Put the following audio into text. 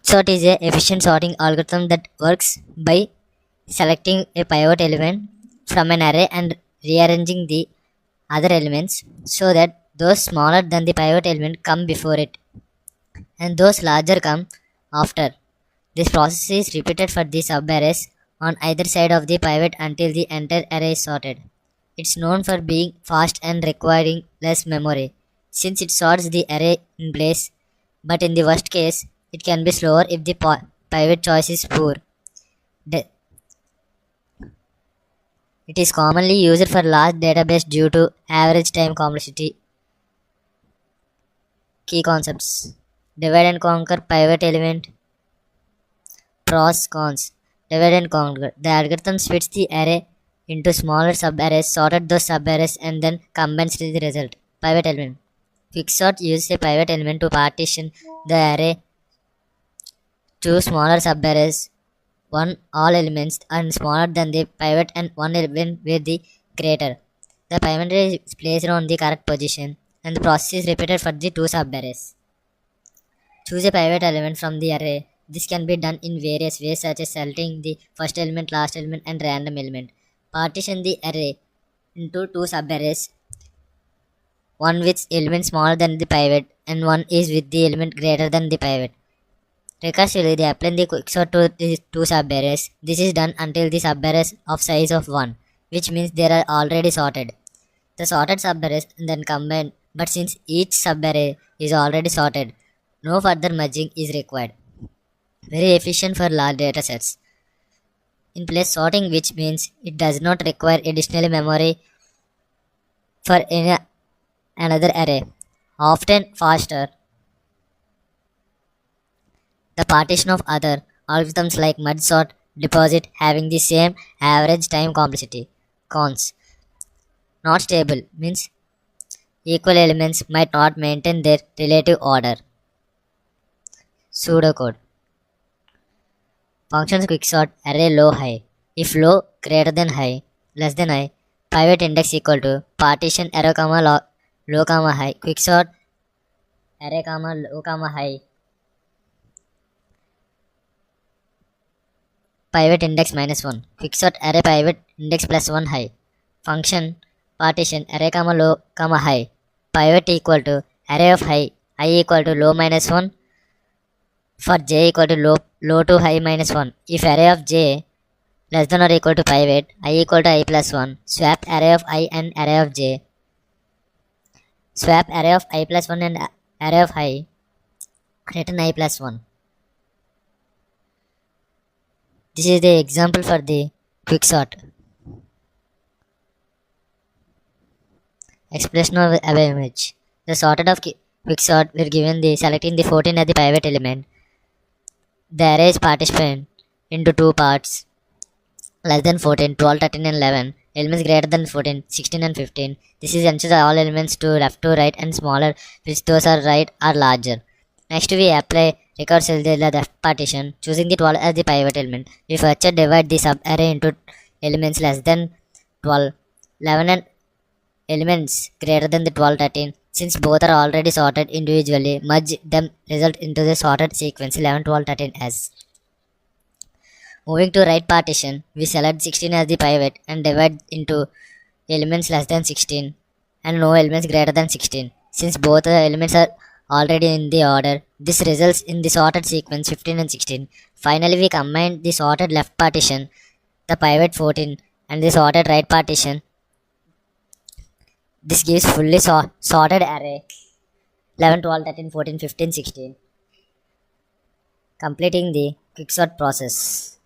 Quicksort is a efficient sorting algorithm that works by selecting a pivot element from an array and rearranging the other elements so that those smaller than the pivot element come before it and those larger come after. This process is repeated for the subarrays on either side of the pivot until the entire array is sorted. It's known for being fast and requiring less memory since it sorts the array in place, but in the worst case, it can be slower if the pivot choice is poor. De- It is commonly used for large database due to average time complexity. Key concepts: divide and conquer pivot element. Pros, cons. Divide and conquer. The algorithm splits the array into smaller subarrays, sorted those subarrays, and then combines the result. Pivot element. Quicksort uses a pivot element to partition the array to smaller subarrays. One all elements are smaller than the pivot and one element with the greater. The pivot is placed on the correct position and the process is repeated for the two subarrays. Choose a pivot element from the array. This can be done in various ways such as selecting the first element, last element and random element. Partition the array into two subarrays, one with element smaller than the pivot and one is with the element greater than the pivot. Recursively, they apply the quicksort to these two subarrays. This is done until the subarrays of size of 1, which means they are already sorted. The sorted subarrays then combine, but since each subarray is already sorted, no further merging is required. Very efficient for large datasets. In place sorting, which means it does not require additional memory for any another array. Often faster. The partition of other algorithms like merge sort, deposit having the same average time complexity. Cons. Not stable means equal elements might not maintain their relative order. Pseudocode. Functions quicksort array low high. If low greater than high, less than high, pivot index equal to partition arrow comma low comma high, quicksort array comma low comma high, pivot index minus 1, quicksort array pivot index plus 1 high. Function partition array comma low comma high, pivot equal to array of high, I equal to low minus 1 for j equal to low to high minus 1. If array of j less than or equal to pivot, I equal to I plus 1. Swap array of I and array of j. Swap array of I plus 1 and array of I. Return I plus 1. This is the example for the quicksort. Explanation of array image. The sorted of quicksort were given the selecting the 14 as the pivot element. The array is partitioned into two parts, less than 14, 12, 13 and 11, elements greater than 14, 16 and 15. This is ensures all elements to left to right and smaller, which those are right are larger. Next we apply recursively the left partition, choosing the 12 as the pivot element. We further divide the subarray into elements less than 12, 11 and elements greater than the 12, 13. Since both are already sorted individually, merge them result into the sorted sequence 11, 12, 13 as. Moving to right partition, we select 16 as the pivot and divide into elements less than 16 and no elements greater than 16. Since both the elements are already in the order, this results in the sorted sequence 15 and 16. Finally, we combine the sorted left partition, the pivot 14 and the sorted right partition. This gives fully sorted array 11, 12, 13, 14, 15, 16, completing the quicksort process.